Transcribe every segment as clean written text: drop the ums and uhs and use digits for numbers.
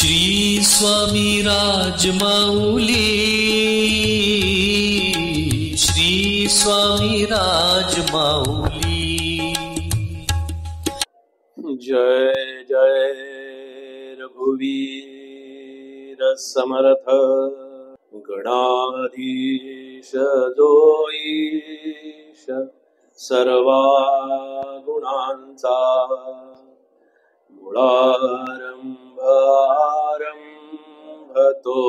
श्री स्वामी राजमौली, श्री स्वामी राजमौली। जय जय रघुवीर समर्थ, गणाधीश जोईश सर्वा गुणांचा, मूळारंभ आरंभ तो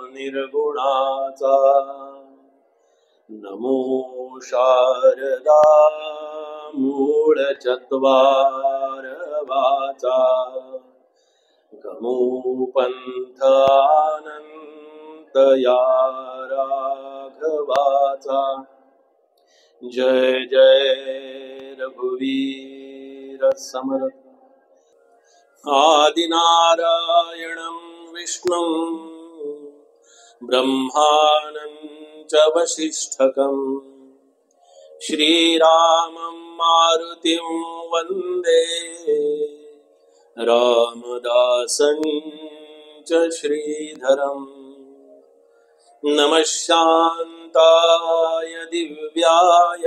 निर्गुणाचा। नमो शारदा मूळ चत्वार वाचा, गमो पंथ अनंत या राघवाचा। जय जय रघुवीर समर्थ। आदिनारायणं विष्णुं ब्रह्मानं च वसिष्ठकं, श्रीरामं मारुतिं वन्दे रामदासं च श्रीधरम्। नमः शान्ताय दिव्याय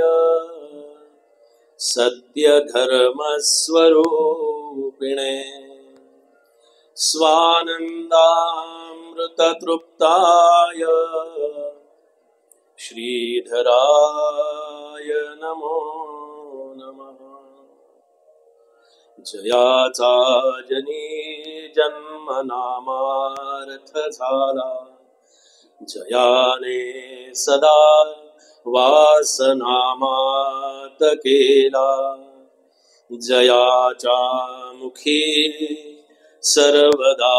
सत्यधर्मस्वरूपिणे, स्वानन्दामृततृप्ताय श्रीधराय नमो नमः। जयाचा जनी जन्म नामार्थ झाला, जयाने सदा वासनामात केला। जयाच्या मुखी सर्वदा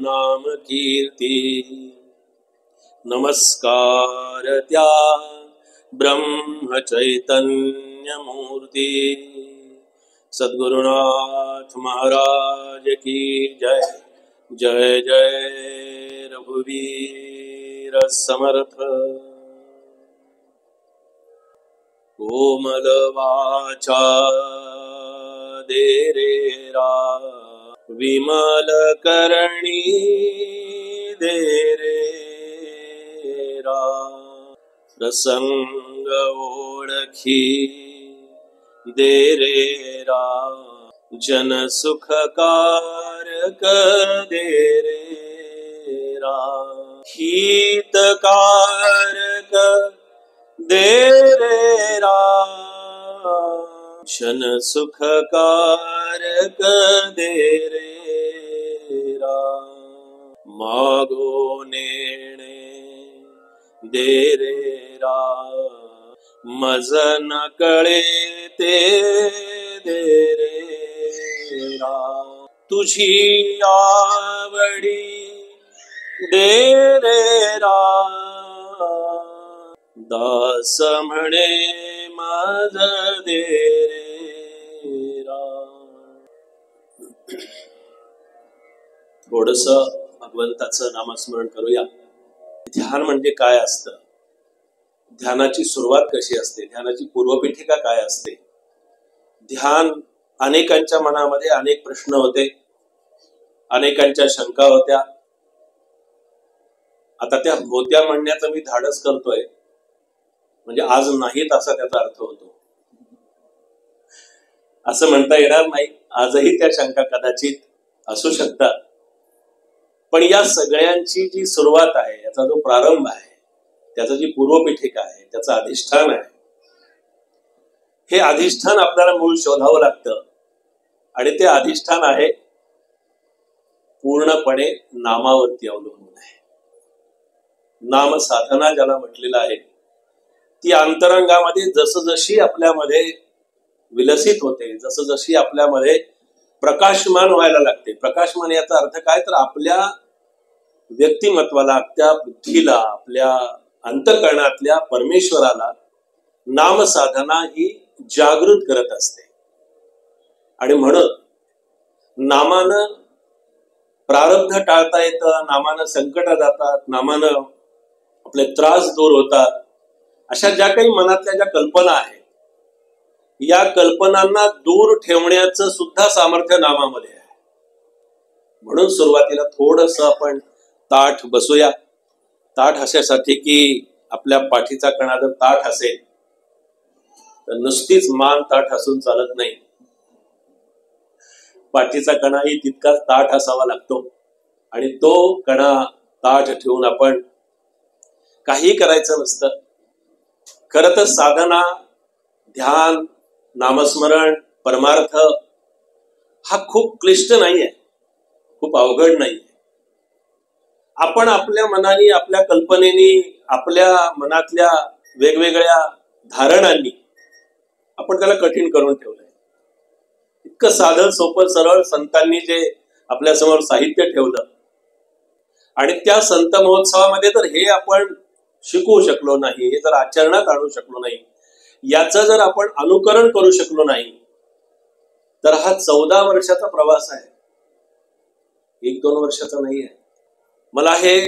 नाम कीर्ती, नमस्कार त्या ब्रह्म चैतन्य मूर्ती। सद्गुरुनाथ महाराज की जय। जय जय रघुवीर समर्थ। कोमल वाचा दे रे रा, विमल करणी दे रे रा। प्रसंग ओळखी दे रे रा, जन सुखकारक दे रे रा। हितकारक दे रे रा, जन सुखकारक दे रे रा। मागो नेणे दे रे रा, मज न कळे ते दे रे रा। तुझी आवडी दे रे रा, दास म्हणे माझ दे रे रा। थोडस भगवंताचं नामस्मरण करूया। ध्यान म्हणजे काय असतं, ध्यानाची सुरुवात कशी असते, ध्यानाची पूर्वपीठिका काय असते। ध्यान अनेकांच्या मनामध्ये अनेक प्रश्न होते, अनेकांच्या शंका होत्या। आता त्या होत्या म्हणण्याचं मी धाडस करतोय, म्हणजे आज नाहीत असा त्याचा अर्थ होतो असं म्हणता येणार नाही। आजही त्या शंका कदाचित असू शकतात, पण या सगळ्यांची जी सुरुवात आहे, याचा जो प्रारंभ आहे, त्याचं जी पूर्वपीठिका आहे, त्याचं अधिष्ठान आहे, हे अधिष्ठान आपल्याला मूळ शोधावं लागतं। आणि ते अधिष्ठान आहे पूर्णपणे नामावरती अवलंबून आहे। नाम साधना ज्याला म्हटलेलं आहे, ती अंतरंगामध्ये जसजशी आपल्यामध्ये विलसित होते, जसजशी आपल्यामध्ये प्रकाशमान व्हायला लागते। प्रकाशमान याचा अर्थ काय, तर आपल्या व्यक्तिमत्वाला, आपल्या बुद्धीला, आपल्या अंतःकरणातल्या परमेश्वराला नाम साधना ही जागृत करत असते। आणि म्हणून नामानं प्रारब्ध टाळता येतं, नामानं संकट जातात, नामानं आपले त्रास दूर होतात। अशा ज्या काही मनातल्या ज्या कल्पना आहेत, या कल्पनांना दूर ठेवण्याचं सुद्धा सामर्थ्य नामामध्ये आहे। म्हणून सुरुवातीला थोडस आपण ताठ बसूया. ताठ अशासाठी की आपल्या पाठीचा कणा जर ताठ असेल तर नुसतीच मान ताठ असून चालत नाही. पाठीचा कणाही तितकाच ताठ असावा लागतो आणि तो कणा ताठ ठेवून आपण काही करायचं नसतं. खरं तर साधना, ध्यान, नामस्मरण, परमार्थ हा खूप क्लिष्ट नाहीये, खूप अवघड नाहीये. आपण आपल्या मनाने, आपल्या कल्पनेनी, आपल्या मनातल्या वेगवेगळ्या धारणांनी आपण त्याला कठीण करून ठेवलंय. इतकं साधं सोपं सरळ संतांनी जे आपल्या समोर साहित्य ठेवलं आणि त्या संत महोत्सवामध्ये तर हे आपण शिकवू शकलो नाही, हे जर आचरणात आणू शकलो नाही, याचं जर आपण अनुकरण करू शकलो नाही, तर हा 14 वर्षाचा प्रवास आहे, 1-2 वर्षाचा नाही आहे. मला हे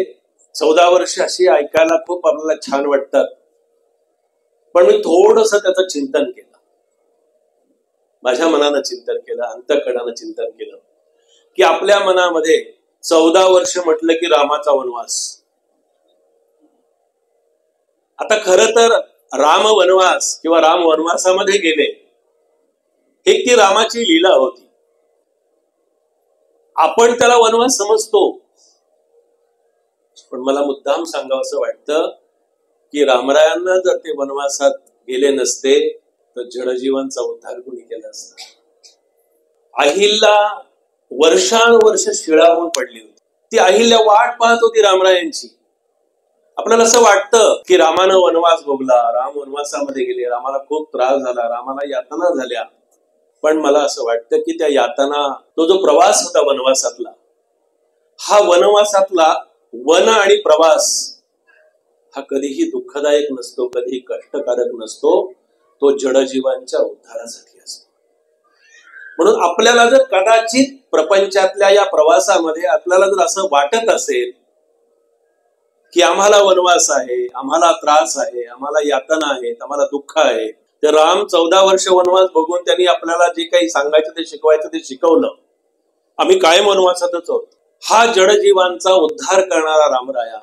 14 वर्ष अशी ऐकायला खूप आपल्याला छान वाटतात, पण मी थोडस त्याचं चिंतन केलं, माझ्या मनानं चिंतन केलं, अंतःकरणानं चिंतन केलं की आपल्या मनामध्ये 14 वर्ष म्हटलं की रामाचा वनवास. आता खरं तर राम वनवास किंवा राम वनवासामध्ये गेले हे ती रामाची लीला होती. आपण त्याला वनवास समजतो, पण मला मुद्दाम सांगावंसं वाटतं की रामरायांना जर ते वनवासात गेले नसते तर जडजीवांचा उद्धार कोणी केला असता. अहिल्या वर्षानुवर्ष शिळावून पडली होती. ती अहिल्या वाट पाहत होती रामरायांची. आपल्याला असं वाटतं की रामानं वनवास भोगला, राम वनवासामध्ये गेले, रामाला खूप त्रास झाला, रामाला यातना झाल्या, पण मला असं वाटतं की त्या यातना, तो जो प्रवास होता वनवासातला, हा वनवासातला वन आणि प्रवास हा कधीही दुःखदायक नसतो, कधीही कष्टकारक नसतो, तो जडजीवांच्या उद्धारासाठी असतो. म्हणून आपल्याला जर कदाचित प्रपंचातल्या या प्रवासामध्ये आपल्याला जर असं वाटत असेल की आम्हाला वनवास आहे, आम्हाला त्रास आहे, आम्हाला यातना आहेत, आम्हाला दुःख आहे, तर राम 14 वर्ष वनवास बघून त्यांनी आपल्याला जे काही सांगायचं ते शिकवायचं ते शिकवलं. आम्ही कायम वनवासातच आहोत. हा जडजीवांचा उद्धार करणारा रामराया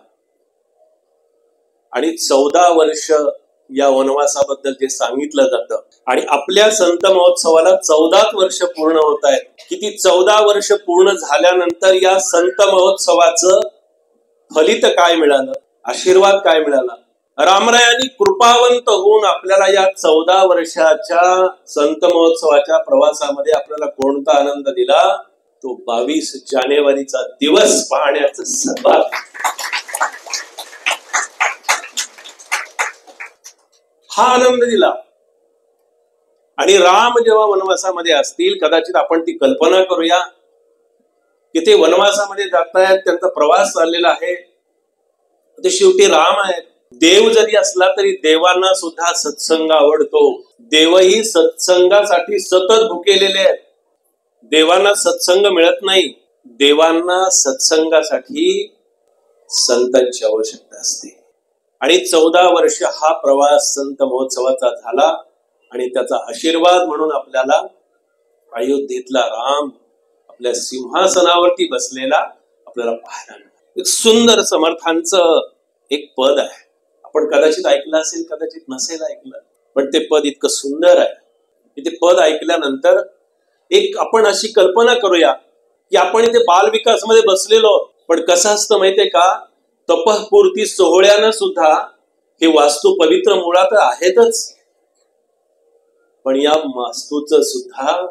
आणि 14 वर्ष या वनवासाबद्दल जे सांगितलं जातं आणि आपल्या संत महोत्सवाला 14 वर्ष पूर्ण होत आहेत. किती 14 वर्ष पूर्ण झाल्यानंतर या संत महोत्सवाचं फलित काय मिळालं, आशीर्वाद काय मिळाला. रामरायांनी कृपावंत होऊन आपल्याला या 14 वर्षाच्या संत महोत्सवाच्या प्रवासामध्ये आपल्याला कोणता आनंद दिला, तो 22 जानेवारीचा दिवस पाहण्याचं सद्भाग्य. हा आनंद दिला. आणि राम जेव्हा वनवासामध्ये असतील, कदाचित आपण ती कल्पना करूया की ते वनवासामध्ये जातायत, त्यांचा प्रवास चाललेला आहे, ते शेवटी राम आहेत. देव जरी असला तरी देवांना सुद्धा सत्संग आवडतो. देवही सत्संगासाठी सतत भुकेलेले आहेत. देवांना सत्संग मिळत नाही. देवांना सत्संगासाठी संतांची आवश्यकता असते. आणि 14 वर्ष हा प्रवास संत महोत्सवाचा झाला आणि त्याचा आशीर्वाद म्हणून आपल्याला अयोध्येतला राम आपल्या सिंहासनावरती बसलेला आपल्याला पाहायला मिळाला. एक सुंदर समर्थांचं एक पद आहे. आपण कदाचित ऐकलं असेल, कदाचित नसेल ऐकलं, पण ते पद इतकं सुंदर आहे की ते पद ऐकल्यानंतर एक आपण अशी कल्पना करूया की आपण इथे बालविकासमध्ये बसलेलो, पण कसं असतं माहितीये का, तपःपूर्ती सोहळ्यानं सुद्धा हे वास्तू पवित्र मुळात आहेतच, पण या वास्तूचं सुद्धा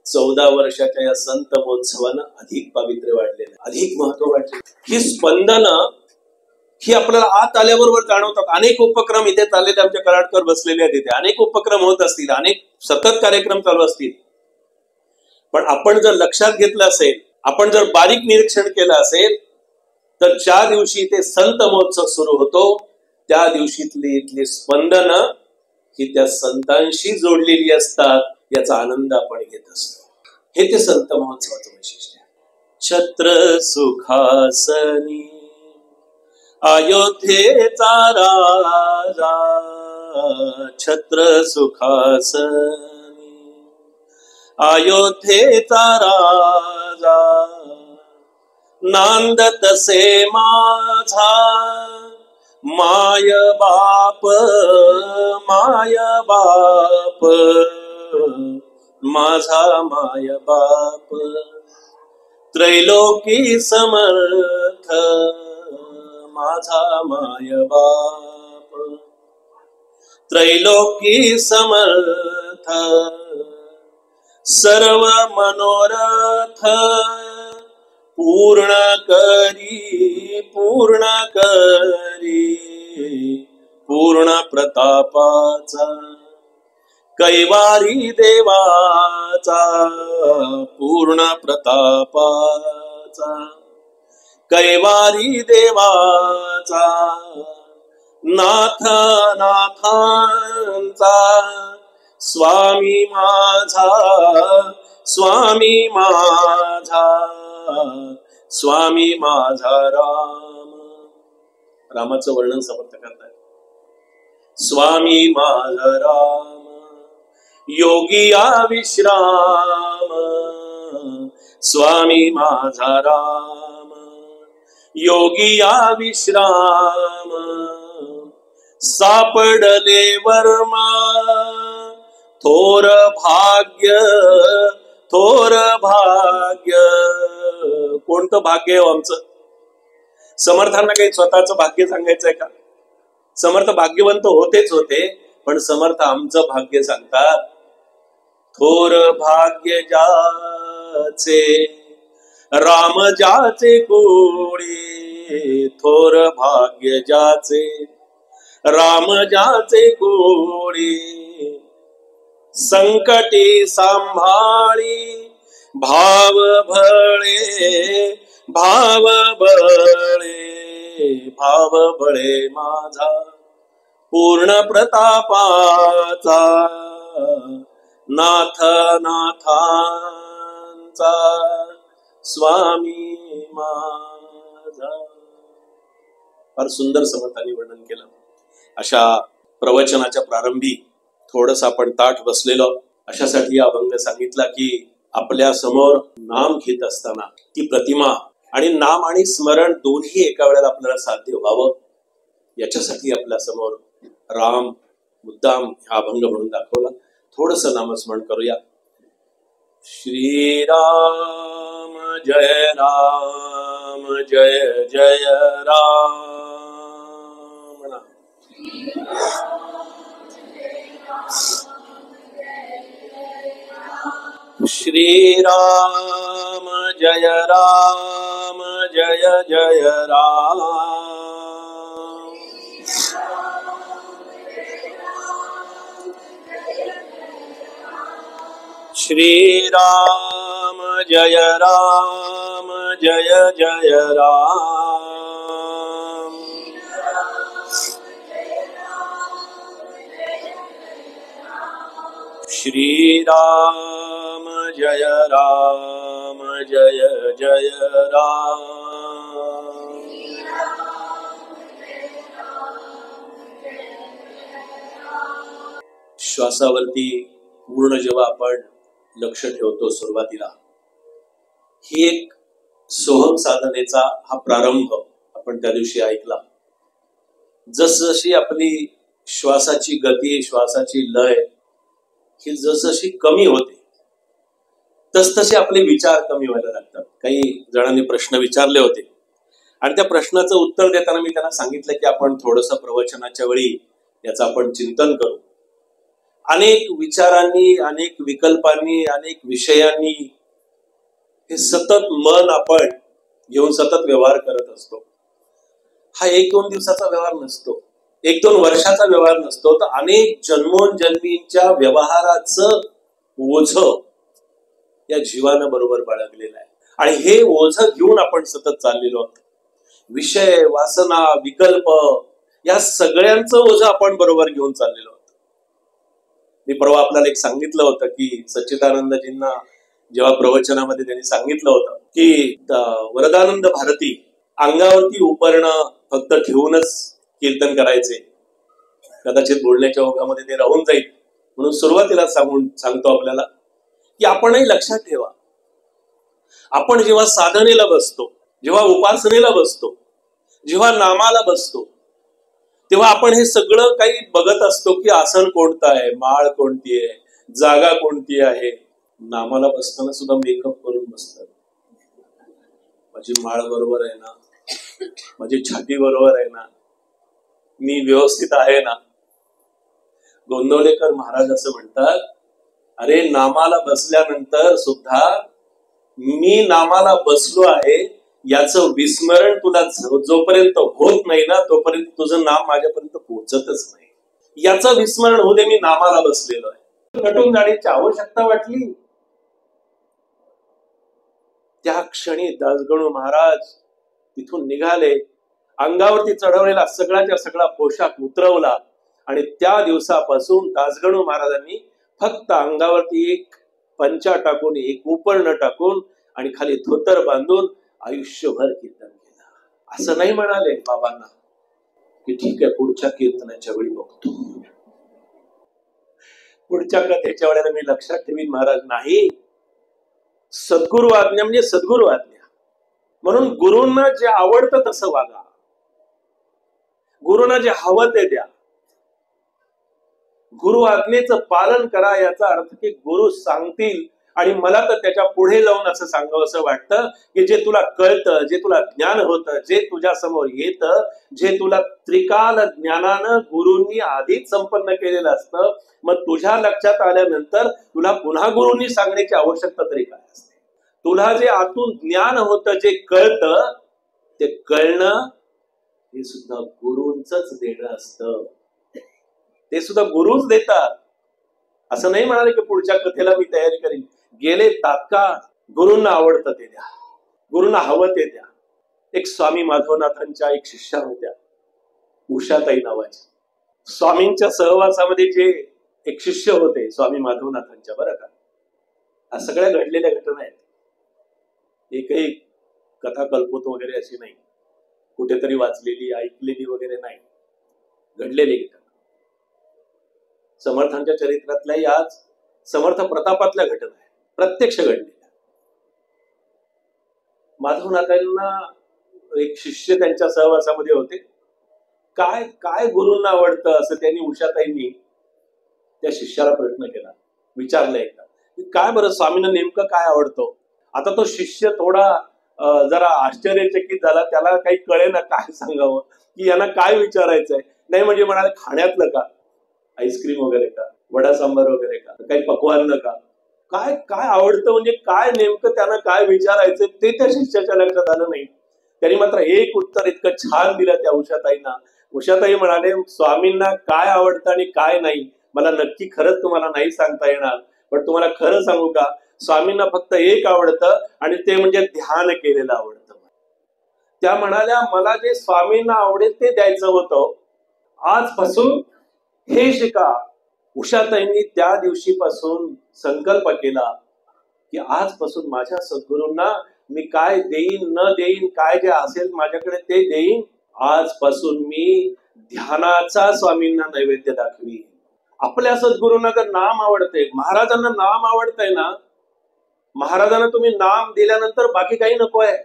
14 वर्षाच्या या संत महोत्सवानं अधिक पावित्र्य वाढलेलं, अधिक महत्व वाढले. ही स्पंदनं ही आपल्याला आत आल्याबरोबर जाणवतात. अनेक उपक्रम इथे चाललेले, आमच्या कराडकर बसलेले आहेत इथे, अनेक उपक्रम होत असतील, अनेक सतत कार्यक्रम चालू असतील, पण आपण जर लक्षात घेतलं असेल, आपण जर बारीक निरीक्षण केलं असेल, तर ज्या दिवशी ते संत महोत्सव सुरू होतो त्या दिवशीतली इथली स्पंदन ही त्या संतांशी जोडलेली असतात. याचा आनंद आपण घेत असतो. हे ते संत महोत्सवाचं वैशिष्ट्य आहे. छत्र सुखासनी अयोध्येचा राजा, छत्र सुखासनी अयोध्येचा राजा, नांद तसे माझा माय बाप माझा माय बाप त्रैलोकी समर्थ माझा माय बाप त्रैलोकी समर्थ सर्व मनोरथ पूर्ण करी पूर्ण प्रतापाचा कैवारी देवाचा पूर्ण प्रतापाचा कैवारी देवाचा नाथ नाथांचा स्वामी माझा राम. रामाचं वर्णन समर्थ करताय. स्वामी माझा राम योगिया विश्राम स्वामी माझा राम योगिया विश्राम सापडले वर्मा थोर भाग्य कोणतं भाग्य आहे आमचं? समर्थांना काही स्वतःचं भाग्य सांगायचंय का? समर्थ भाग्यवंत होतेच होते, पण समर्थ आमचं भाग्य सांगतात. थोर भाग्य ज्याचे राम ज्याचे कोणी थोर भाग्य ज्याचे राम ज्याचे कोणी संकटी सांभाळी भाव बळे माझा पूर्ण प्रतापाचा नाथ नाथांचा स्वामी माझा. फार सुंदर समर्थांनी वर्णन केलं. अशा प्रवचनाच्या प्रारंभी थोडस आपण ताठ बसलेलो, अशासाठी अभंग सांगितला की आपल्या समोर नाम घेत असताना ती प्रतिमा आणि नाम आणि स्मरण दोन्ही एका वेळेला आपल्याला साध्य व्हावं, याच्यासाठी आपल्या समोर राम मुद्दाम हा अभंग म्हणून दाखवला. थोडस नामस्मरण करूया. श्रीराम जय राम जय जय राम. श्रीराम जय राम जय जय राम. श्रीराम जय राम जय जय राम. श्रीराम जय राम जय जय राम. श्वासावरती पूर्ण जेव्हा आपण लक्ष ठेवतो सुरुवातीला, ही एक सोहम साधनेचा हा प्रारंभ आपण त्या दिवशी ऐकला. जसजशी आपली श्वासाची गती श्वासाची लय ही जसजशी कमी होते तसतसे आपले विचार कमी व्हायला लागतात. काही जणांनी प्रश्न विचारले होते आणि त्या प्रश्नाचं उत्तर देताना मी त्यांना सांगितलं की आपण थोडस प्रवचनाच्या वेळी याचं आपण चिंतन करू. अनेक विचारांनी अनेक विकल्पांनी अनेक विषयांनी हे सतत मन आपण घेऊन सतत व्यवहार करत असतो. हा 1-2 दिवसाचा व्यवहार नसतो, 1-2 वर्षाचा व्यवहार नसतो, तर अनेक जन्मोजन्मींच्या व्यवहाराचं ओझ या जीवानं बरोबर बाळगलेलं आहे. आणि हे ओझ घेऊन आपण सतत चाललेलो आहोत. विषय वासना विकल्प या सगळ्यांचं ओझ आपण बरोबर घेऊन चाललेलो आहोत. मी परवा आपल्याला एक सांगितलं होतं की सच्चिदानंदजींना जेव्हा प्रवचनामध्ये त्यांनी सांगितलं होतं की वरदानंद भारती अंगावरती उपरणं फक्त ठेवूनच कीर्तन करायचे, कदाचित बोलण्याच्या ओघामध्ये ते राहून जाईल, म्हणून सुरुवातीला सांगतो आपल्याला की आपणही लक्षात ठेवा, आपण जेव्हा साधनेला बसतो जेव्हा उपासनेला बसतो, जेव्हा नामाला बसतो, तेव्हा आपण हे सगळं काही बघत असतो की आसन कोणतं आहे, माळ कोणती आहे, जागा कोणती आहे. नामाला बसताना सुद्धा मेकअप करून बसतात. माझी माळ बरोबर आहे ना, माझी छाती बरोबर आहे ना, मी व्यवस्थित आहे ना. गोंदवलेकर महाराज असं म्हणतात, अरे नामाला बसल्यानंतर सुद्धा मी नामाला बसलो आहे याचं विस्मरण तुला जोपर्यंत होत नाही ना, तोपर्यंत तुझं नाम माझ्यापर्यंत पोहोचतच नाही. याचं विस्मरण होऊ दे, मी नामाला बसलेलो आहे. नटून जाण्याची आवश्यकता वाटली. त्या क्षणी दासगणू महाराज तिथून निघाले, अंगावरती चढवलेला सगळ्याच्या सगळा पोशाख उतरवला आणि त्या दिवसापासून दासगणू महाराजांनी फक्त अंगावरती एक पंचा टाकून, एक उपर्ण टाकून आणि खाली धोतर बांधून आयुष्यभर कीर्तन केलं. असं नाही म्हणाले बाबांना की ठीक आहे पुढच्या कीर्तनाच्या वेळी बघतो, पुढच्या कथेच्या वेळेला मी लक्षात ठेवीन महाराज. नाही, सद्गुरु आज्ञा म्हणजे सद्गुरु आज्ञा. म्हणून गुरूंना जे आवडतं तसं वागा, गुरूंना जे हवं ते द्या, गुरु आज्ञेचं पालन करा. याचा अर्थ की गुरु सांगतील आणि मला तर त्याच्या पुढे जाऊन असं सांगावं असं वाटतं की जे तुला कळतं, जे तुला ज्ञान होतं, जे तुझ्या समोर येतं, जे तुला त्रिकाल ज्ञानानं गुरूंनी आधीच संपन्न केलेलं असतं, मग तुझ्या लक्षात आल्यानंतर तुला पुन्हा गुरूंनी सांगण्याची आवश्यकता तरी काय असते. तुला जे आतून ज्ञान होतं, जे कळतं, ते कळणं हे सुद्धा गुरूंचंच देणं असतं. ते सुद्धा गुरुच देतात. असं नाही म्हणाले की पुढच्या कथेला मी तयारी करीन. गेले तात्काळ. गुरूंना आवडतं ते द्या, गुरूंना हवं ते द्या. एक स्वामी माधवनाथांच्या एक शिष्या होत्या, उषाताई नावाच्या. स्वामींच्या सहवासामध्ये जे एक शिष्य होते स्वामी माधवनाथांच्या, बरं का, हा सगळ्या घडलेल्या घटना आहेत. एकही कथा कल्पोत वगैरे अशी नाही, कुठेतरी वाचलेली ऐकलेली वगैरे नाही, घडलेली घटना. समर्थांच्या चरित्रातल्या याच समर्थ प्रतापातल्या घटना आहे, प्रत्यक्ष घडलेल्या. माधवनाथांना एक शिष्य त्यांच्या सहवासामध्ये होते. काय काय गुरूंना आवडतं असं त्यांनी उषाताईंनी त्या शिष्याला प्रश्न केला, विचारलं एकदा की काय बरं स्वामींना नेमकं काय आवडतं. आता तो शिष्य थोडा जरा आश्चर्यचकित झाला, त्याला काही कळेना काय सांगावं की यांना काय विचारायचंय. नाही म्हणजे म्हणाले खाण्यातलं का, आईस्क्रीम वगैरे का, वडा सांबार वगैरे का, काही पक्वान्न का, काय काय आवडतं म्हणजे काय नेमकं त्यांना काय विचारायचं ते त्या शिष्याच्या लक्षात आलं नाही. त्यांनी मात्र एक उत्तर इतकं छान दिलं त्या उषाताईंना. उषाताई म्हणाले स्वामींना काय आवडतं आणि काय नाही मला नक्की खरंच तुम्हाला नाही सांगता येणार, पण तुम्हाला खरं सांगू का, स्वामींना फक्त एक आवडतं आणि ते म्हणजे ध्यान केलेलं आवडतं. त्या म्हणाल्या मला जे स्वामींना आवडेल ते द्यायचं होतं, आजपासून हे शिका. उषाताईंनी त्या दिवशीपासून संकल्प केला की आजपासून माझ्या सद्गुरूंना मी काय देईन न देईन, काय जे असेल माझ्याकडे ते देईन. आजपासून मी ध्यानाचा स्वामींना नैवेद्य दाखवी. आपल्या सद्गुरूंना तर नाम आवडते, महाराजांना नाम आवडतंय ना, महाराजांना तुम्ही नाम दिल्यानंतर बाकी काही नको आहे.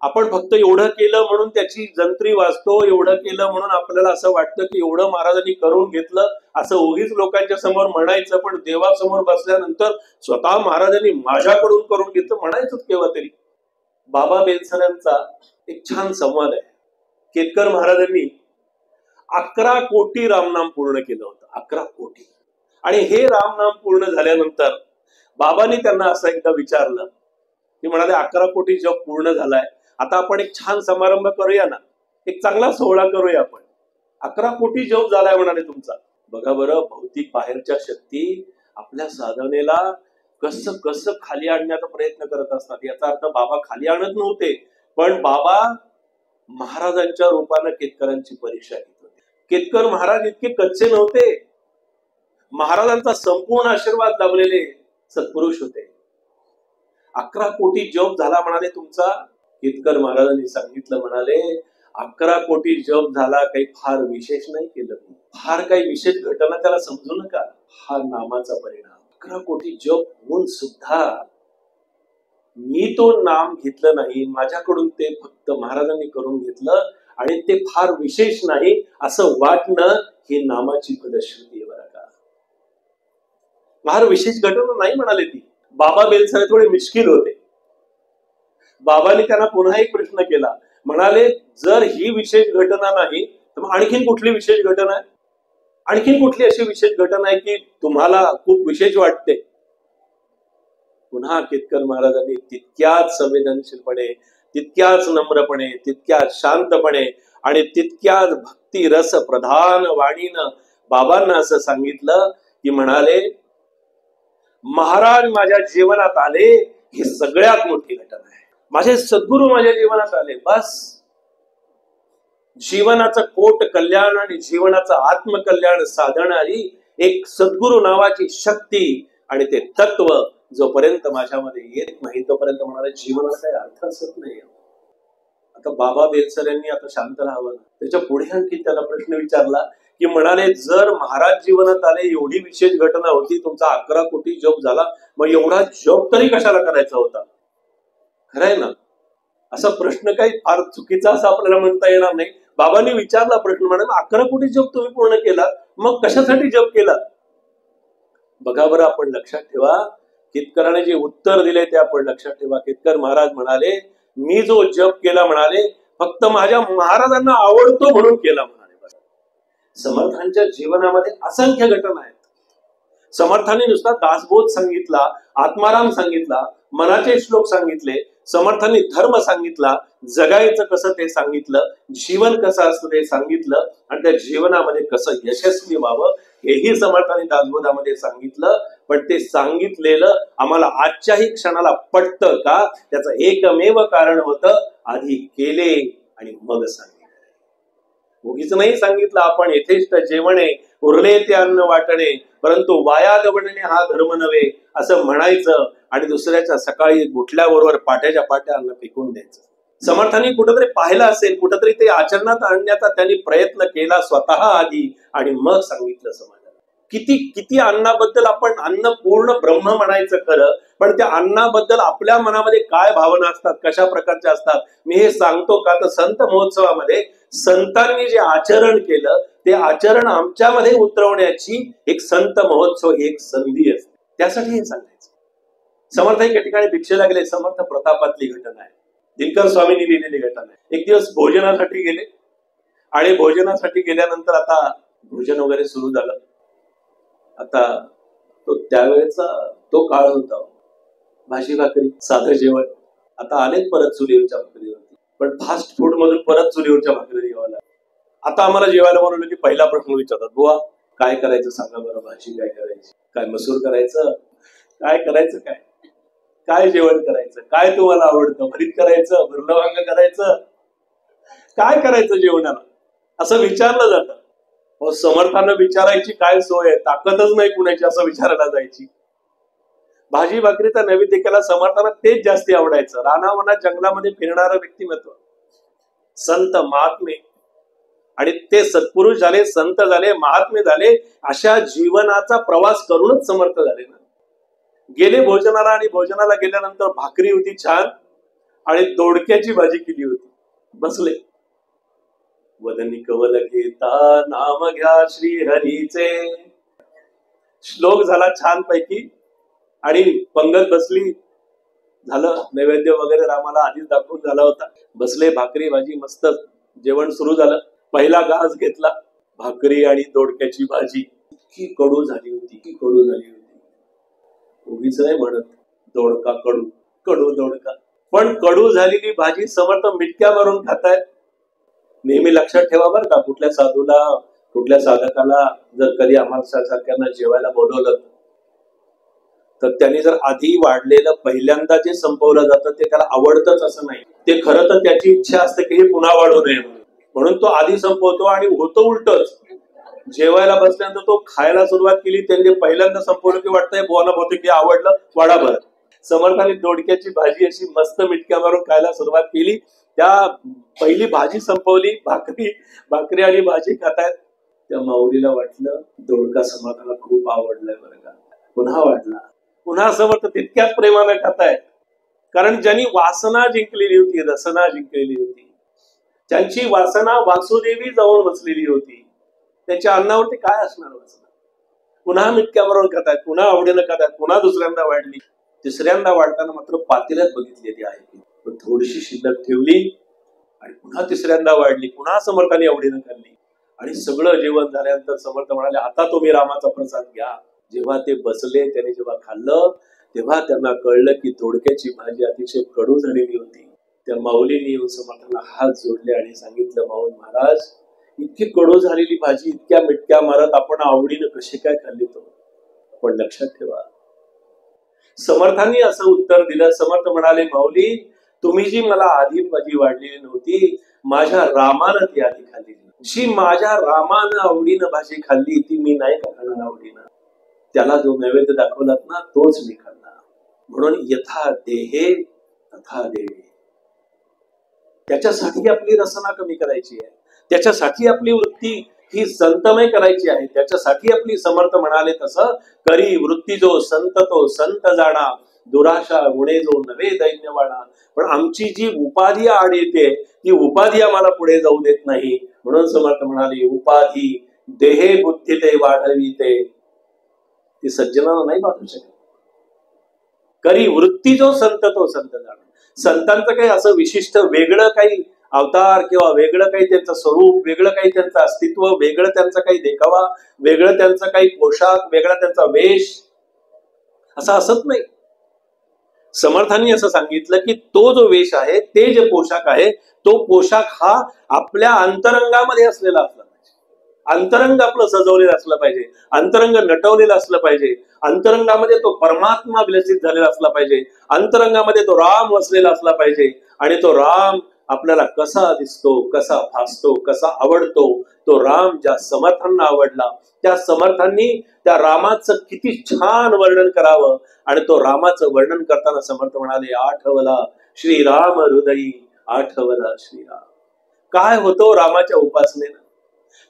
आपण फक्त एवढं केलं म्हणून त्याची जंत्री वाजतो, एवढं केलं म्हणून आपल्याला असं वाटतं की एवढं महाराजांनी करून घेतलं असं उगीच लोकांच्या समोर म्हणायचं, पण देवासमोर बसल्यानंतर स्वतः महाराजांनी माझ्याकडून करून घेतलं म्हणायचं केव्हा तरी. बाबा बेलसरांचा एक छान संवाद आहे. केतकर महाराजांनी 11 कोटी रामनाम पूर्ण केलं होतं, 11 कोटी. आणि हे रामनाम पूर्ण झाल्यानंतर बाबांनी त्यांना असं एकदा विचारलं की म्हणाले 11 कोटी जप पूर्ण झालाय, आता आपण एक छान समारंभ करूया ना, एक चांगला सोहळा करूया आपण. 11 कोटी जप झालाय म्हणाले तुमचा. बघा बरं, भौतिक बाहेरच्या शक्ती आपल्या साधनेला कसं कसं खाली आणण्याचा प्रयत्न करत असतात. याचा अर्थ बाबा खाली आणत नव्हते, पण बाबा महाराजांच्या रूपानं केतकरांची परीक्षा घेत होते. केतकर महाराज इतके कच्चे नव्हते, महाराजांचा संपूर्ण आशीर्वाद लाभलेले सत्पुरुष होते. 11 कोटी जप झाला म्हणाले तुमचा. केतकर महाराजांनी सांगितलं, म्हणाले 11 कोटी जप झाला, काही फार विशेष नाही केलं, फार काही विशेष घटना त्याला समजू नका, हा नामाचा परिणाम. 11 कोटी जप होऊन सुद्धा मी तो नाम घेतलं नाही, माझ्याकडून ते फक्त महाराजांनी करून घेतलं आणि ते फार विशेष नाही असं वाटणं ही नामाची फलश्रुती आहे बरं का. फार विशेष घटना नाही म्हणाले ती. बाबा बेलसरे थोडे मिश्किल होते. बाबांनी त्यांना पुन्हा एक प्रश्न केला. म्हणाले जर ही विशेष घटना नाही तर मग आणखीन कुठली विशेष घटना आहे? आणखीन कुठली अशी विशेष घटना आहे की तुम्हाला खूप विशेष वाटते? पुन्हा केतकर महाराजांनी तितक्याच संवेदनशीलपणे, तितक्याच नम्रपणे, तितक्याच शांतपणे आणि तितक्याच भक्ती रस प्रधान वाणीनं बाबांना असं सांगितलं की म्हणाले महाराज माझ्या जीवनात आले ही सगळ्यात मोठी घटना आहे. माझे सद्गुरू माझ्या जीवनात आले, बस. जीवनाचं कोट कल्याण आणि जीवनाचं आत्मकल्याण साधणारी एक सद्गुरू नावाची शक्ती आणि ते तत्व जोपर्यंत माझ्यामध्ये येत नाही तोपर्यंत म्हणाले जीवनाचा काही अर्थ असत नाही. आता बाबा बेलसर यांनी आता शांत राहावं. त्याच्या पुढे आणखी त्याला प्रश्न विचारला की म्हणाले जर महाराज जीवनात आले एवढी विशेष घटना होती, तुमचा 11 कोटी जप झाला, मग एवढा जप तरी कशाला करायचा होता? खरंय ना, असा प्रश्न काही फार चुकीचा असं आपल्याला म्हणता येणार नाही. बाबांनी विचारला प्रश्न, म्हणाले 11 कोटी जप तुम्ही पूर्ण केला, मग कशासाठी जप केला? बघा बरं, आपण लक्षात ठेवा केतकराने जे उत्तर दिले ते आपण लक्षात ठेवा. केतकर महाराज म्हणाले मी जो जप केला म्हणाले फक्त माझ्या महाराजांना आवडतो म्हणून केला म्हणाले. समर्थांच्या जीवनामध्ये असंख्य घटना आहेत. समर्थांनी नुसता दासबोध सांगितला, आत्माराम सांगितला, मनाचे श्लोक सांगितले, समर्थांनी धर्म सांगितला, जगायचं कसं ते सांगितलं, जीवन कसं असतं ते सांगितलं आणि त्या जीवनामध्ये कसं यशस्वी व्हावं हेही समर्थांनी दासबोधामध्ये सांगितलं. पण ते सांगितलेलं आम्हाला आजच्याही क्षणाला पटतं का? त्याचं एकमेव कारण होतं आधी केले आणि मग सांगितले. उगीच नाही सांगितलं आपण यथेष्ट जेवणे उरले ते अन्न वाटणे परंतु वाया गवळणे हा धर्म नव्हे असं म्हणायचं आणि दुसऱ्याच्या सकाळी उठल्याबरोबर पाट्याच्या पाट्या अन्न फेकून द्यायचं. समर्थांनी कुठंतरी पाहिलं असेल, कुठंतरी ते आचरणात आणण्याचा त्यांनी प्रयत्न केला स्वतः आधी आणि मग सांगितलं समाजाला. किती किती अन्नाबद्दल आपण अन्न पूर्ण ब्रह्म म्हणायचं खरं, पण त्या अन्नाबद्दल आपल्या मनामध्ये काय भावना असतात, कशा प्रकारच्या असतात. मी हे सांगतो का तर संत महोत्सवामध्ये संतांनी जे आचरण केलं ते आचरण आमच्यामध्ये उतरवण्याची एक संत महोत्सव ही एक संधी असते. त्यासाठी हे सांगायचं. समर्थ एका ठिकाणी भिक्षेला गेले. समर्थ प्रतापातली घटना आहे, दिनकर स्वामींनी लिहिलेली घटना आहे. एक दिवस भोजनासाठी गेले आणि भोजनासाठी गेल्यानंतर आता भोजन वगैरे सुरू झालं. आता तो त्यावेळेचा तो काळ होता, भाजी भाकरी साधं जेवण. आता आलेच परत चुलीवरच्या भाकरीवरती, पण फास्ट फूड मधून परत चुलीवरच्या भाकरी जेवायला. आता आम्हाला जेवायला बोलवलं की पहिला प्रश्न विचारतात, बुवा काय करायचं सांगा बरं, भाजी काय करायची, काय मसूर करायचं, काय करायचं, काय काय जेवण करायचं, काय तुम्हाला आवडतं, भरीत करायचं, भरलं वांग करायचं, काय करायचं जेवणाला, असं विचारलं जातं. समर्थांना विचारायची काय सोय आहे, ताकदच नाही कुणाची असं विचारायला जायची. भाजी भाकरीचा नैवेद्य केला. समर्थांना तेच जास्ती आवडायचं. रानावनात जंगलामध्ये फिरणारं व्यक्तिमत्व, संत महात्मे, आणि ते सत्पुरुष झाले, संत झाले, महात्मे झाले, अशा जीवनाचा प्रवास करूनच समर्थ झाले ना. गेले भोजनाला आणि भोजनाला गेल्यानंतर भाकरी होती छान आणि दोडक्याची भाजी केली होती. बसले. वदनी कवल घेता नाम घ्या श्री हरीचे, श्लोक झाला छान पैकी आणि पंगत बसली. झालं नैवेद्य वगैरे रामाला आधीच दाखवून झाला होता. बसले, भाकरी भाजी मस्त जेवण सुरू झालं. पहिला घास घेतला, भाकरी आणि दोडक्याची भाजी इतकी कडू झाली होती, की कडू झाली होती. उगीच नाही म्हणत दोडका कडू, कडू दोडका. पण कडू झालेली भाजी समर्थ मिटक्या मारून खातायत. नेहमी लक्षात ठेवा बरं का, कुठल्या साधूला, कुठल्या साधकाला जर कधी आम्हाला सारख्यांना जेवायला बोलवलं तर त्यांनी जर आधी वाढलेलं पहिल्यांदा जे संपवलं जातं ते त्याला आवडतच असं नाही. ते खरं तर त्याची इच्छा असते की हे पुन्हा वाढू नये म्हणून तो आधी संपवतो. आणि होतं उलटच, जेवायला बसल्यानंतर तो खायला सुरुवात केली, त्यांनी पहिल्यांदा संपवलं की वाटतंय बोला बहुतेक की आवडलं, वाडा भर. समर्थाने दोडक्याची भाजी अशी मस्त मिटक्या मारून खायला सुरुवात केली. त्या पहिली भाजी संपवली, भाकरी आणि भाजी खातायत. त्या माऊलीला वाटलं दोडका समर्थाला खूप आवडलाय बरं का. पुन्हा वाढला, पुन्हा समर्थ तितक्याच प्रेमाने खातायत. कारण ज्यांनी वासना जिंकलेली होती, रसना जिंकलेली होती, ज्यांची वासना वासुदेवी जाऊन बसलेली होती, त्याच्या अन्नावरती काय असणार वासना? पुन्हा मिटक्याबरोबर खातात, पुन्हा आवडीनं खातात, पुन्हा दुसऱ्यांदा वाढली, तिसऱ्यांदा वाढताना मात्र पातेल्यात बघितलेली आहे, पण थोडीशी शिल्लक ठेवली आणि पुन्हा तिसऱ्यांदा वाढली, पुन्हा समर्थांनी आवडीनं खाल्ली आणि सगळं जेवण झाल्यानंतर समर्थ म्हणाले, आता तुम्ही रामाचा प्रसाद घ्या. जेव्हा ते बसले, त्याने जेव्हा खाल्लं, तेव्हा त्यांना कळलं की दोडक्याची भाजी अतिशय कडू झालेली होती. त्या माऊलींनी येऊन समर्थांना हात जोडले आणि सांगितलं, माऊली महाराज, इतकी कडू झालेली भाजी इतक्या मिटक्या मारत आपण आवडीनं कशी काय खाल्ली? तो पण लक्षात ठेवा, समर्थांनी असं उत्तर दिलं. समर्थ म्हणाले, माऊली, तुम्ही जी मला आधी भाजी वाढलेली नव्हती, माझ्या रामानं ती आधी खाल्ली. जी माझ्या रामानं आवडीनं भाजी खाल्ली, ती मी नाही का खाणार आवडीनं? त्याला जो नैवेद्य दाखवलात ना, तोच मी खाल्ला. म्हणून यथा देहे तथा देवे. त्याच्यासाठी आपली रसना कमी करायची आहे, त्याच्यासाठी आपली वृत्ती ही संतमय करायची आहे, त्याच्यासाठी आपली समर्थ म्हणाले तसं, करी वृत्ती जो संत तो संत जाणा, दुराशा गुणे जो नवे दैन्यवाणा. पण आमची जी उपाधी आड येते, ती उपाधी आम्हाला पुढे जाऊ देत नाही. म्हणून समर्थ म्हणाले, उपाधी देहे बुद्धी ते वाढवी ते, ती सज्जनाला नाही वाटू शकत. करी वृत्ती जो संत तो संत जाणा. संतांचं काही असं विशिष्ट वेगळं काही अवतार किंवा वेगळं काही त्यांचं स्वरूप, वेगळं काही त्यांचं अस्तित्व, वेगळं त्यांचा काही देखावा, वेगळं त्यांचा काही पोशाख, वेगळा त्यांचा वेश, असं असत नाही. समर्थांनी असं सांगितलं की तो जो वेश आहे, ते जे पोशाख आहे, तो पोशाख हा आपल्या अंतरंगामध्ये असलेला असला पाहिजे. अंतरंग आपलं सजवलेलं असलं पाहिजे, अंतरंग नटवलेलं असलं पाहिजे, अंतरंगामध्ये तो परमात्मा विलसित झालेला असला पाहिजे, अंतरंगामध्ये तो राम वसलेला असला पाहिजे. आणि तो राम आपल्याला कसा दिसतो, कसा भासतो, कसा आवडतो, तो राम ज्या समर्थांना आवडला, त्या समर्थांनी त्या रामाचं किती छान वर्णन करावं. आणि तो रामाचं वर्णन करताना समर्थ म्हणाले, आठवला श्रीराम हृदयी, आठवला श्रीराम. काय होतो रामाच्या उपासनेनं?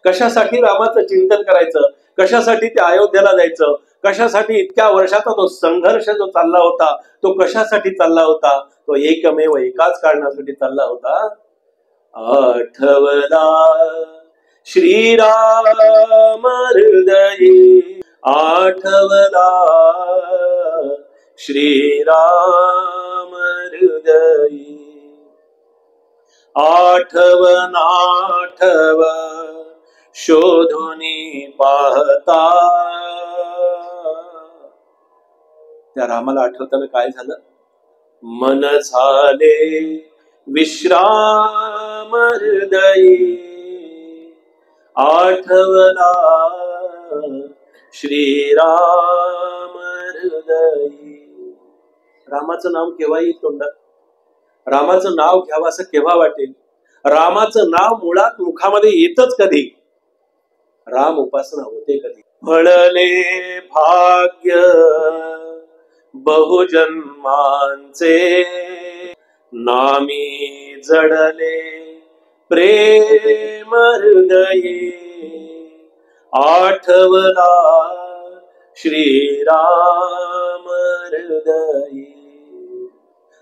कशासाठी रामाचं चिंतन करायचं? कशासाठी ते अयोध्येला जायचं? कशासाठी इतक्या वर्षाचा तो संघर्ष जो चालला होता, तो कशासाठी चालला होता? तो एकमेव एकाच कारणासाठी चालला होता, आठवला श्रीराम हृदयी, आठवला श्रीराम हृदयी. आठवण आठव शोधुनी पाहता. त्या रामाला आठवताना काय झालं? मन झाले विश्राम हृदयी, आठवला श्रीराम हृदयी. रामाचं नाव केव्हा येईल तोंडात? रामाचं नाव घ्यावं असं केव्हा वाटेल? रामाचं नाव मुळात मुखामध्ये येतच कधी? राम उपासना होते कधी? फळले भाग्य बहुजन्मांचे, नामी जडले प्रेम हृदयी, आठवला श्रीराम हृदयी.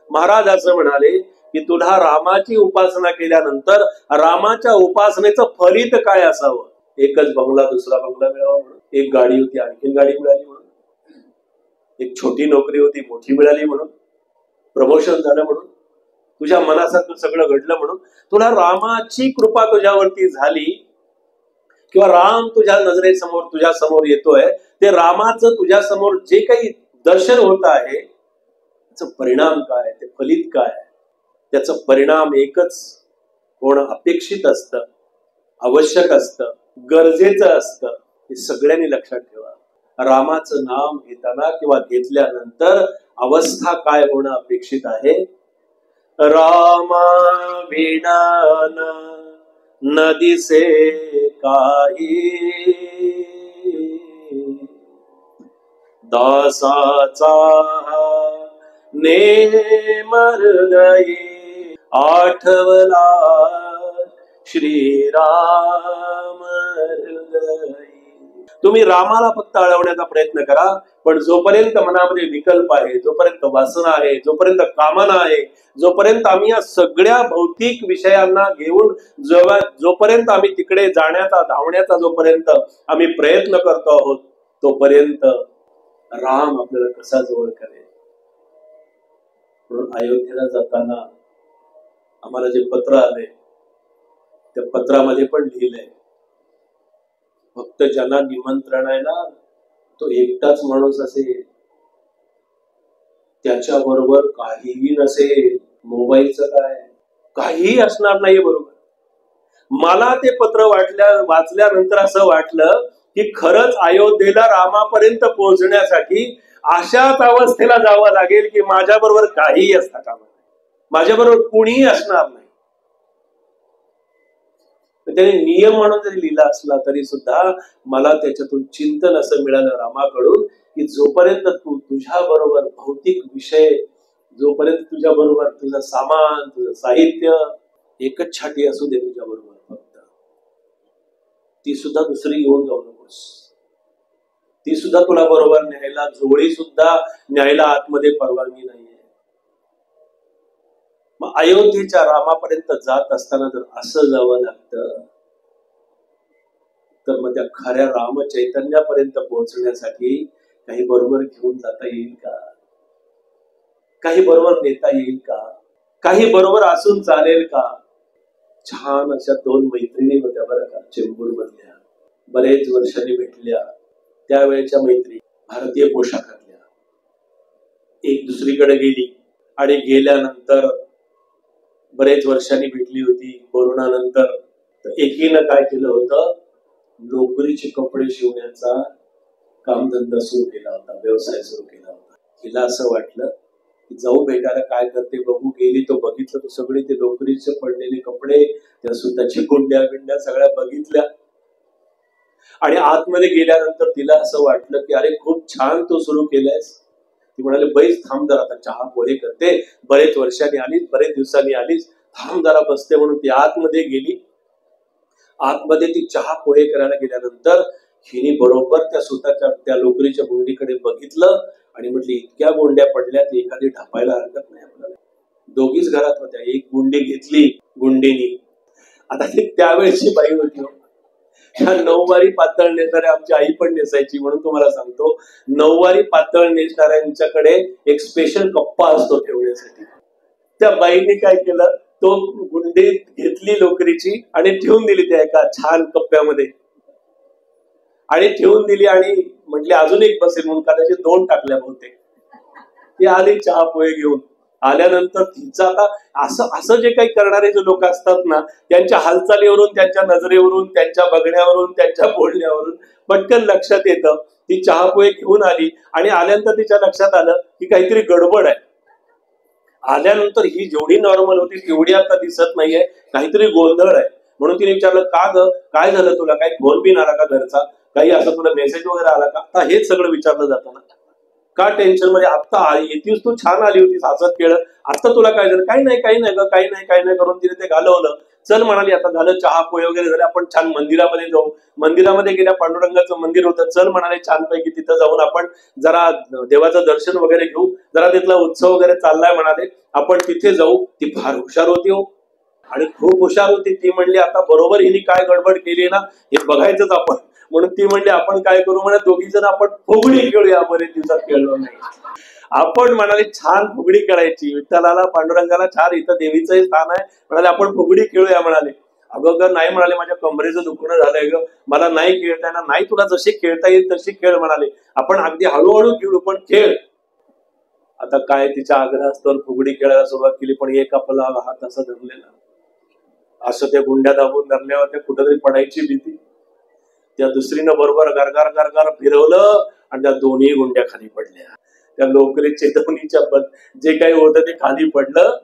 महाराज असं म्हणाले की तुला रामाची उपासना केल्यानंतर रामाच्या उपासनेचं फलित काय असावं? एकच बंगला दुसरा बंगला मिळावा म्हणून, एक गाडी होती आणखीन गाडी मिळाली म्हणून, एक छोटी नोकरी होती मोठी मिळाली म्हणून, प्रमोशन झालं म्हणून, तुझ्या मनासारखं सगळं घडलं म्हणून, तुला रामाची कृपा तुझ्यावरती झाली किंवा राम तुझ्या नजरेसमोर तुझ्या समोर येतोय, ते रामाचं तुझ्या समोर जे काही दर्शन होत आहे, त्याचा परिणाम काय, ते फलित काय? त्याचा परिणाम एकच होणं अपेक्षित असतं, आवश्यक असतं, गरजेचं असतं. हे सगळ्यांनी लक्षात ठेवा. रामाचं नाम घेताना किंवा घेतल्यानंतर अवस्था काय होणं अपेक्षित आहे? रामा विना न दिसे काही, दासाचा नेम हृदयी, आठवला श्रीराम हृदयी. तुम्ही रामाला फक्त अडवण्याचा प्रयत्न करा, पण जोपर्यंत मनामध्ये विकल्प आहे, जोपर्यंत वासना आहे, जोपर्यंत कामना आहे, जोपर्यंत आम्ही या सगळ्या भौतिक विषयांना घेऊन जोपर्यंत आम्ही तिकडे जाण्याचा धावण्याचा जोपर्यंत आम्ही प्रयत्न करतो आहोत, तोपर्यंत राम आपल्याला कसा जवळ करेल. म्हणून अयोध्येला जाताना आम्हाला जे पत्र आले त्या पत्रामध्ये पण लिहिलंय, फक्त ज्यांना निमंत्रण आहे ना तो एकटाच माणूस असेल, त्याच्या बरोबर काहीही नसेल, मोबाईलचं काय काहीही असणार नाही. बरोबर, मला ते पत्र वाचल्यानंतर असं वाटलं की खरंच अयोध्येला रामापर्यंत पोहोचण्यासाठी अशाच अवस्थेला जावं लागेल की माझ्या बरोबर काहीही असता कामा नये, माझ्या बरोबर कुणीही असणार नाही. त्याने नियम म्हणून जरी लिहिला असला तरी सुद्धा मला त्याच्यातून चिंतन असं मिळालं रामाकडून की जोपर्यंत तू तुझ्या बरोबर भौतिक विषय, जोपर्यंत तुझ्या बरोबर तुझं सामान, तुझं साहित्य, एकच छाटी असू दे तुझ्या बरोबर, फक्त ती सुद्धा दुसरी घेऊन जाऊ नकोस, ती सुद्धा तुला बरोबर न्यायला, जोडी सुद्धा न्यायला आतमध्ये परवानगी नाहीये. मग अयोध्येच्या रामापर्यंत जात असताना जर असं जावं लागतं तर मग त्या खऱ्या राम चैतन्यापर्यंत पोहोचण्यासाठी काही बरोबर घेऊन जाता येईल का, काही बरोबर नेता येईल का, काही बरोबर असून चालेल का. छान अशा 2 मैत्रिणी होत्या बरं का, चेंबूर मधल्या, बरेच वर्षांनी भेटल्या. त्यावेळेच्या मैत्री भारतीय पोशाखातल्या, एक दुसरीकडे गेली आणि गेल्यानंतर बरेच वर्षांनी भेटली होती कोरोना नंतर. तर एकीनं काय केलं होतं, लोकरीचे कपडे शिवण्याचा कामधंदा सुरू केला होता, व्यवसाय सुरू केला होता. तिला असं वाटलं की जाऊ भेटायला, काय करते बघू. गेली तो बघितलं, तो सगळे ते लोकरीचे पडलेले कपडे, त्या सुताची गुंड्या बिंड्या सगळ्या बघितल्या. आणि आतमध्ये गेल्यानंतर तिला असं वाटलं की अरे खूप छान तो सुरू केलायस. ती म्हणाली बैस, थांब जरा, आता चहा पोहे करते, बरेच वर्षांनी आलीस, बरेच दिवसांनी आलीस, थांब जरा बसते. म्हणून ती आतमध्ये गेली. आतमध्ये ती चहा पोहे करायला गेल्यानंतर हिने बरोबर त्या सुताच्या त्या लोकरीच्या गुंडीकडे बघितलं आणि म्हटली इतक्या गोंड्या पडल्यात, एखादी ढापायला हरकत नाही आपल्याला. दोघीच घरात होत्या, एक गुंडी घेतली गुंडीनी. आता ती त्यावेळेची बाई होती, ह्या 9वारी पातळ नेसणाऱ्या आमची आई पण नेसायची. म्हणून तुम्हाला सांगतो, 9वारी पातळ नेसणाऱ्यांच्याकडे एक स्पेशल कप्पा असतो ठेवण्यासाठी. त्या बाईने काय केलं, तो गुंडी घेतली लोकरीची आणि ठेवून दिली त्या एका छान कप्प्यामध्ये, आणि ठेवून दिली आणि म्हटली अजून एक बसेल म्हणून, कदाचित 2 टाकल्या बहुतेक. ती आली चहा पोहे घेऊन. आल्यानंतर तिचं आता असं जे काही करणारे जे लोक असतात ना, त्यांच्या हालचालीवरून, त्यांच्या नजरेवरून, त्यांच्या बघण्यावरून, त्यांच्या बोलण्यावरून पटकन लक्षात येतं. ती चहा पोहे घेऊन आली आणि आल्यानंतर तिच्या लक्षात आलं की काहीतरी गडबड आहे. आल्यानंतर ही जेवढी नॉर्मल होती तेवढी आता दिसत नाहीये, काहीतरी गोंधळ आहे. म्हणून तिने विचारलं, का ग, काय झालं तुला, काही फोन बिन आला का घरचा, काही असं तुला मेसेज वगैरे आला का. आता हेच सगळं विचारलं जातं ना, का टेन्शन मध्ये, आता येतीस तू, छान आली होतीस हसत खेळत, आता तुला काय झालं. काही नाही काही नाही ग, काही नाही काही नाही करून तिने ते घालवलं. चल म्हणाली, आता झालं चहा पोहे वगैरे झाले, आपण छान मंदिरामध्ये जाऊ. मंदिरामध्ये गेल्या, पांडुरंगाचं मंदिर होतं. चल म्हणाले, छानपैकी तिथं जाऊन आपण जरा देवाचं दर्शन वगैरे घेऊ, जरा तिथला उत्सव वगैरे चाललाय म्हणाले, आपण तिथे जाऊ. ती फार हुशार होती हो, आणि खूप हुशार होती. ती म्हणली आता बरोबर हिने काय गडबड केली ना हे बघायचंच आपण. म्हणून ती म्हणली आपण काय करू, म्हणा दोघी जण आपण फुगडी खेळूया, बरेच दिवसात खेळलो नाही आपण. म्हणाले छान फुगडी खेळायची, विठ्ठलाला पांडुरंगाला छान, इथं देवीचं स्थान आहे, म्हणाले आपण फुगडी खेळूया. म्हणाले अगं नाही म्हणाले, माझ्या कमरेचं दुखणं झालंय ग, मला नाही खेळता येणार. नाही, तुला जशी खेळता येईल तशी खेळ म्हणाले, आपण अगदी हळूहळू खेळू पण खेळ. आता काय तिच्या आग्रहास्तवर फुगडी खेळायला सुरुवात केली, पण एक आपला हात असं धरलेला, असं त्या गुंड्या दाबून धरल्यावर त्या कुठेतरी पडायची भीती. त्या दुसरीनं बरोबर गरगार गरगार फिरवलं आणि त्या दोन्ही गुंड्या खाली पडल्या. त्या लोकरीच्या दोन्हीच्या जे काही होतं ते खाली पडलं.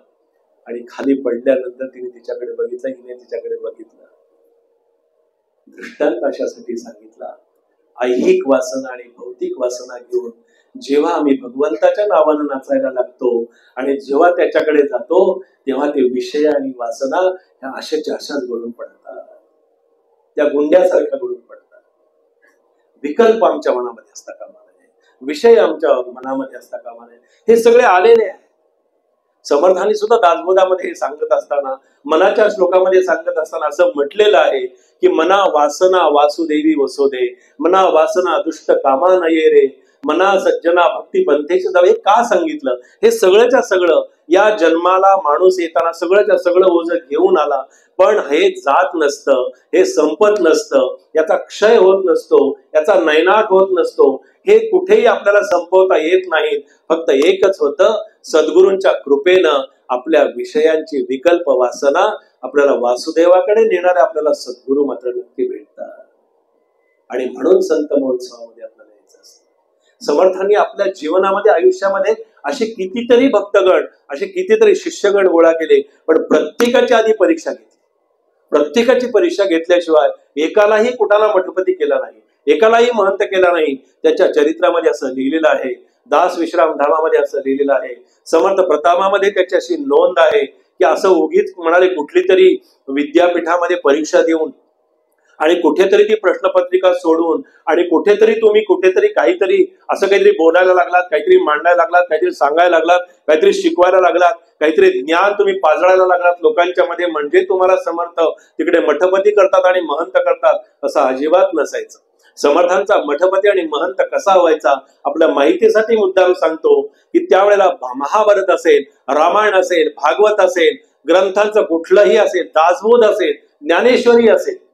आणि खाली पडल्यानंतर तिने तिच्याकडे बघितलं, हिने तिच्याकडे बघितलं. दृष्टांत अशासाठी सांगितला, ऐहिक वासना आणि भौतिक वासना घेऊन जेव्हा आम्ही भगवंताच्या नावानं नाचायला लागतो आणि जेव्हा त्याच्याकडे जातो तेव्हा ते विषय आणि वासना ह्या अशाच्या अशाच गळून पडतात, त्या गुंड्यासारख्या गळून पडतात. विकल्प आमच्या मनामध्ये असता कामा नये, विषय आमच्या मनामध्ये असता कामा नये. हे सगळे आलेले आहे. समर्थांनी सुद्धा दासबोधामध्ये हे सांगत असताना, मनाच्या श्लोकामध्ये सांगत असताना असं म्हटलेलं आहे की मना वासना वासुदेवी वसोदे, मना वासना दुष्ट कामा नये रे, मना सज्जना भक्ती पंथेच जावे. का सांगितलं? हे सगळंच्या सगळं या जन्माला माणूस येताना सगळंच्या सगळं ओझं घेऊन आला, पण हे जात नसतं, हे संपत नसतं, याचा क्षय होत नसतो, याचा नैनाट होत नसतो. हे कुठेही आपल्याला संपवता येत नाही. फक्त एकच होतं, सद्गुरूंच्या कृपेनं आपल्या विषयांची विकल्प वासना आपल्याला वासुदेवाकडे नेणारे आपल्याला सद्गुरू मात्र नक्की भेटतात. आणि म्हणून संत महोत्सवामध्ये आपल्याला यायचं असतं. समर्थांनी आपल्या जीवनामध्ये आयुष्यामध्ये असे कितीतरी भक्तगण, असे कितीतरी शिष्यगण गोळा केले, पण प्रत्येकाची आधी परीक्षा घेतली. प्रत्येकाची परीक्षा घेतल्याशिवाय एकालाही कुठाला मठपती केला नाही, एकालाही महंत केला नाही. त्याच्या चरित्रामध्ये असं लिहिलेलं आहे, दास विश्राम धामामध्ये असं लिहिलेलं आहे, समर्थ प्रतामामध्ये त्याची अशी नोंद आहे की असं उगीच म्हणाले कुठली तरी विद्यापीठामध्ये परीक्षा देऊन आणि कुठेतरी ती प्रश्नपत्रिका सोडून आणि कुठेतरी तुम्ही कुठेतरी काहीतरी असं काहीतरी बोलायला लागलात, काहीतरी मांडायला लागलात, काहीतरी सांगायला लागलात, काहीतरी शिकवायला लागलात, काहीतरी ज्ञान तुम्ही पाजळायला लागलात लोकांच्या मध्ये, म्हणजे तुम्हाला समर्थ तिकडे मठपती करतात आणि महंत करतात, असं अजिबात नसायचं. समर्थांचा मठपती आणि महंत कसा व्हायचा आपल्या माहितीसाठी मुद्दाम सांगतो की त्यावेळेला महाभारत असेल, रामायण असेल, भागवत असेल, ग्रंथांचं कुठलंही असेल, दासबोध असेल, ज्ञानेश्वरी असेल,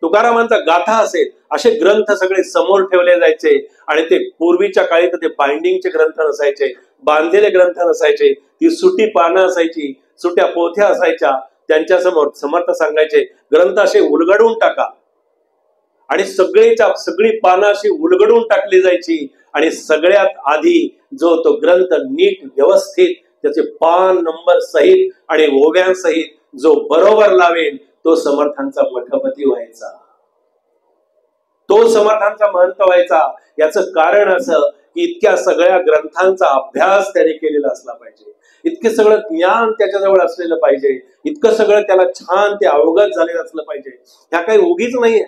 तुकारामांचा गाथा असेल, असे ग्रंथ सगळे समोर ठेवले जायचे. आणि ते पूर्वीच्या काळी तर ते बाइंडिंगचे ग्रंथ नसायचे, बांधलेले ग्रंथ नसायचे, ती सुटी पानं असायची, सुट्या पोथ्या असायच्या. त्यांच्या समोर समर्थ सांगायचे ग्रंथ असे उलगडून टाका, आणि सगळी पानं अशी उलगडून टाकली जायची. आणि सगळ्यात आधी जो तो ग्रंथ नीट व्यवस्थित त्याचे पान नंबर सहित आणि ओव्यांसहित जो बरोबर लावेल तो समर्थांचा मठपती व्हायचा, तो समर्थांचा महंत व्हायचा. याचं कारण असं की इतक्या सगळ्या ग्रंथांचा अभ्यास त्याने केलेला असला पाहिजे, इतके सगळं ज्ञान त्याच्याजवळ असलेलं पाहिजे, इतकं सगळं त्याला छान ते अवगत झालेलं असलं पाहिजे. ह्या काही उगीच नाहीये.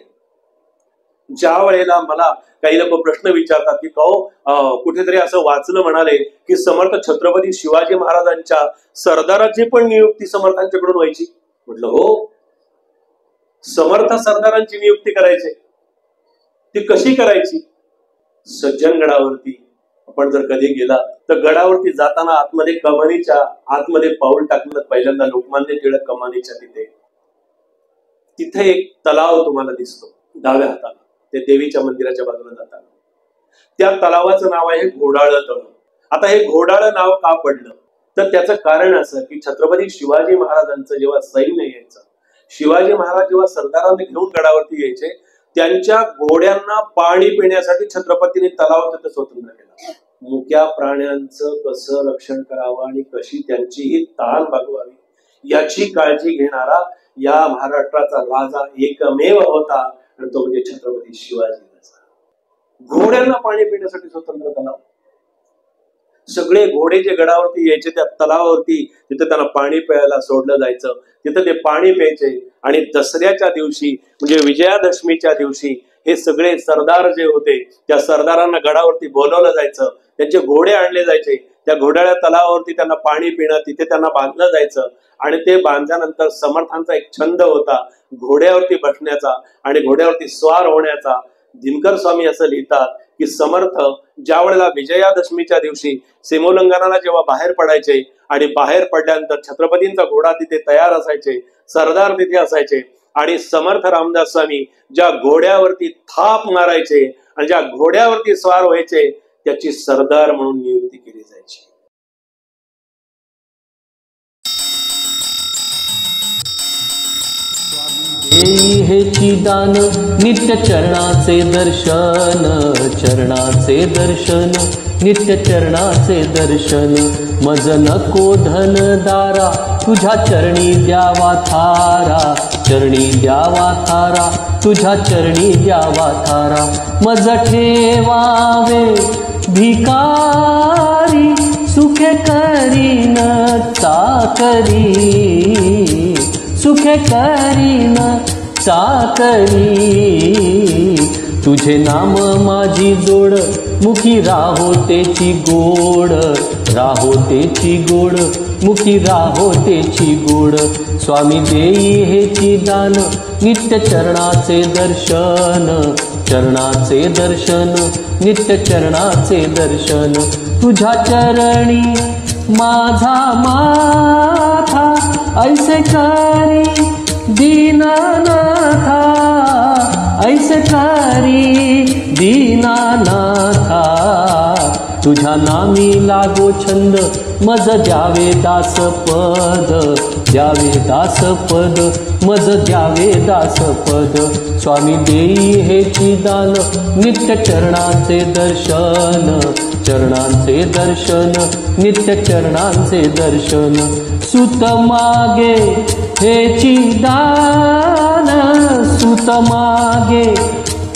ज्या वेळेला मला काही लोक प्रश्न विचारतात की कुठेतरी असं वाचलं म्हणाले की समर्थ छत्रपती शिवाजी महाराजांच्या सरदाराची पण नियुक्ती समर्थांच्याकडून व्हायची. म्हटलं हो, समर्थ सरदारांची नियुक्ती करायची, ती कशी करायची? सज्जनगडावरती आपण जर कधी गेला तर गडावरती जाताना आतमध्ये कमानीच्या आतमध्ये पाऊल टाकलं, पहिल्यांदा लोकमान्य टिळक कमानीच्या तिथे एक तलाव तुम्हाला दिसतो डाव्या हाताला, ते देवीच्या मंदिराच्या बाजूला जाताना. त्या तलावाचं नाव आहे घोडाळ तळ. आता हे घोडाळ नाव का पडलं तर त्याचं कारण असं की छत्रपती शिवाजी महाराजांचं जेव्हा सैन्य यायचं, शिवाजी महाराज जेव्हा सरदारांना घेऊन गडावरती यायचे, त्यांच्या घोड्यांना पाणी पिण्यासाठी छत्रपतींनी तलाव तिथं स्वतंत्र केला. मुक्या प्राण्यांचं कसं रक्षण करावं आणि कशी त्यांचीही ताण भागवावी याची काळजी घेणारा या महाराष्ट्राचा राजा एकमेव होता, आणि तो म्हणजे छत्रपती शिवाजी महाराज. घोड्यांना पाणी पिण्यासाठी स्वतंत्र तलाव. सगळे घोडे जे गडावरती यायचे त्या तलावावरती, तिथे त्यांना पाणी प्यायला सोडलं जायचं, तिथं ते पाणी प्यायचे. आणि दसऱ्याच्या दिवशी म्हणजे विजयादशमीच्या दिवशी हे सगळे सरदार जे होते त्या सरदारांना गडावरती बोलवलं जायचं, त्यांचे घोडे आणले जायचे, त्या घोड्याळ्या तलावावरती त्यांना पाणी पिणं, तिथे त्यांना बांधलं जायचं. आणि ते बांधल्यानंतर समर्थांचा एक छंद होता घोड्यावरती बसण्याचा आणि घोड्यावरती स्वार होण्याचा. दिनकर स्वामी असं लिहितात की समर्थ ज्या वेळेला विजयादशमीच्या दिवशी सीमोल्लंघनाला जेव्हा बाहेर पडायचे आणि बाहेर पडल्यानंतर छत्रपतींचा घोडा तिथे तयार असायचे, सरदार तिथे असायचे, आणि समर्थ रामदास स्वामी ज्या घोड्यावरती थाप मारायचे आणि ज्या घोड्यावरती स्वार व्हायचे त्याची सरदार म्हणून नियुक्ती केली जायची. हेची दान नित्य चरणाचे दर्शन, चरणाचे दर्शन, नित्य चरणाचे दर्शन. मज नको धन दारा तुझ्या चरणी द्यावा थारा, चरणी द्यावा थारा, तुझ्या चरणी द्यावा थारा. मज ठेवावे भिकारी सुखे करीन चाकरी, सुखे करीन चाकरी. तुझे नाम माझी जोड, मुखी राहो तेची गोड, राहो तेची गोड, मुखी राहो तेची गोड। स्वामी देई हेची दान, नित्य चरणाचे दर्शन, चरणाचे दर्शन, नित्य चरणाचे दर्शन। तुझ्या चरणी माझा माथा, ऐसे करी दीनानाथा, ऐसे करी दीनानाथा। तुझ्या नामी लागो छंद, मज द्यावे दास पद, द्यावे दास पद, मज द्यावे दास पद। स्वामी देई हेची दान, नित्य चरणाचे दर्शन, चरणांचे दर्शन, नित्य चरणांचे दर्शन। सुत मागे हेची दान, सुत मागे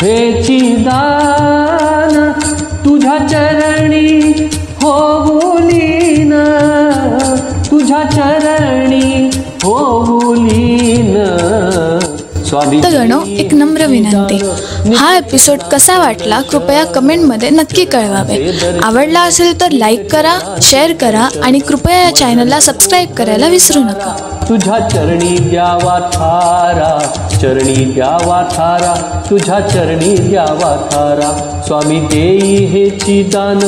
हेची दान, तुझ्या चरणी होऊलीन, तुझ्या चरणी होऊलीन। तर गणो, एक नम्र विनंती, हा एपिसोड कसा वाटला कृपया कमेंटमध्ये नक्की कळवावे। आवडला असेल तर लाईक करा, शेअर करा आणि कृपया या चॅनलला सबस्क्राईब करायला विसरू नका। तुझ्या चरणी द्यावा थारा, चरणी द्यावा थारा, तुझ्या चरणी द्यावा थारा। स्वामी देई हेची दान,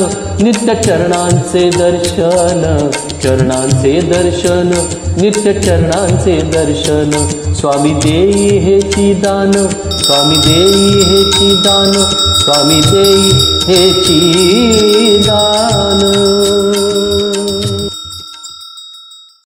नित्य चरणांचे दर्शन, चरणांचे दर्शन, नित्य चरणांचे दर्शन। स्वामी देई हेची दान, स्वामी देई हेची दान, स्वामी देई हेची दान।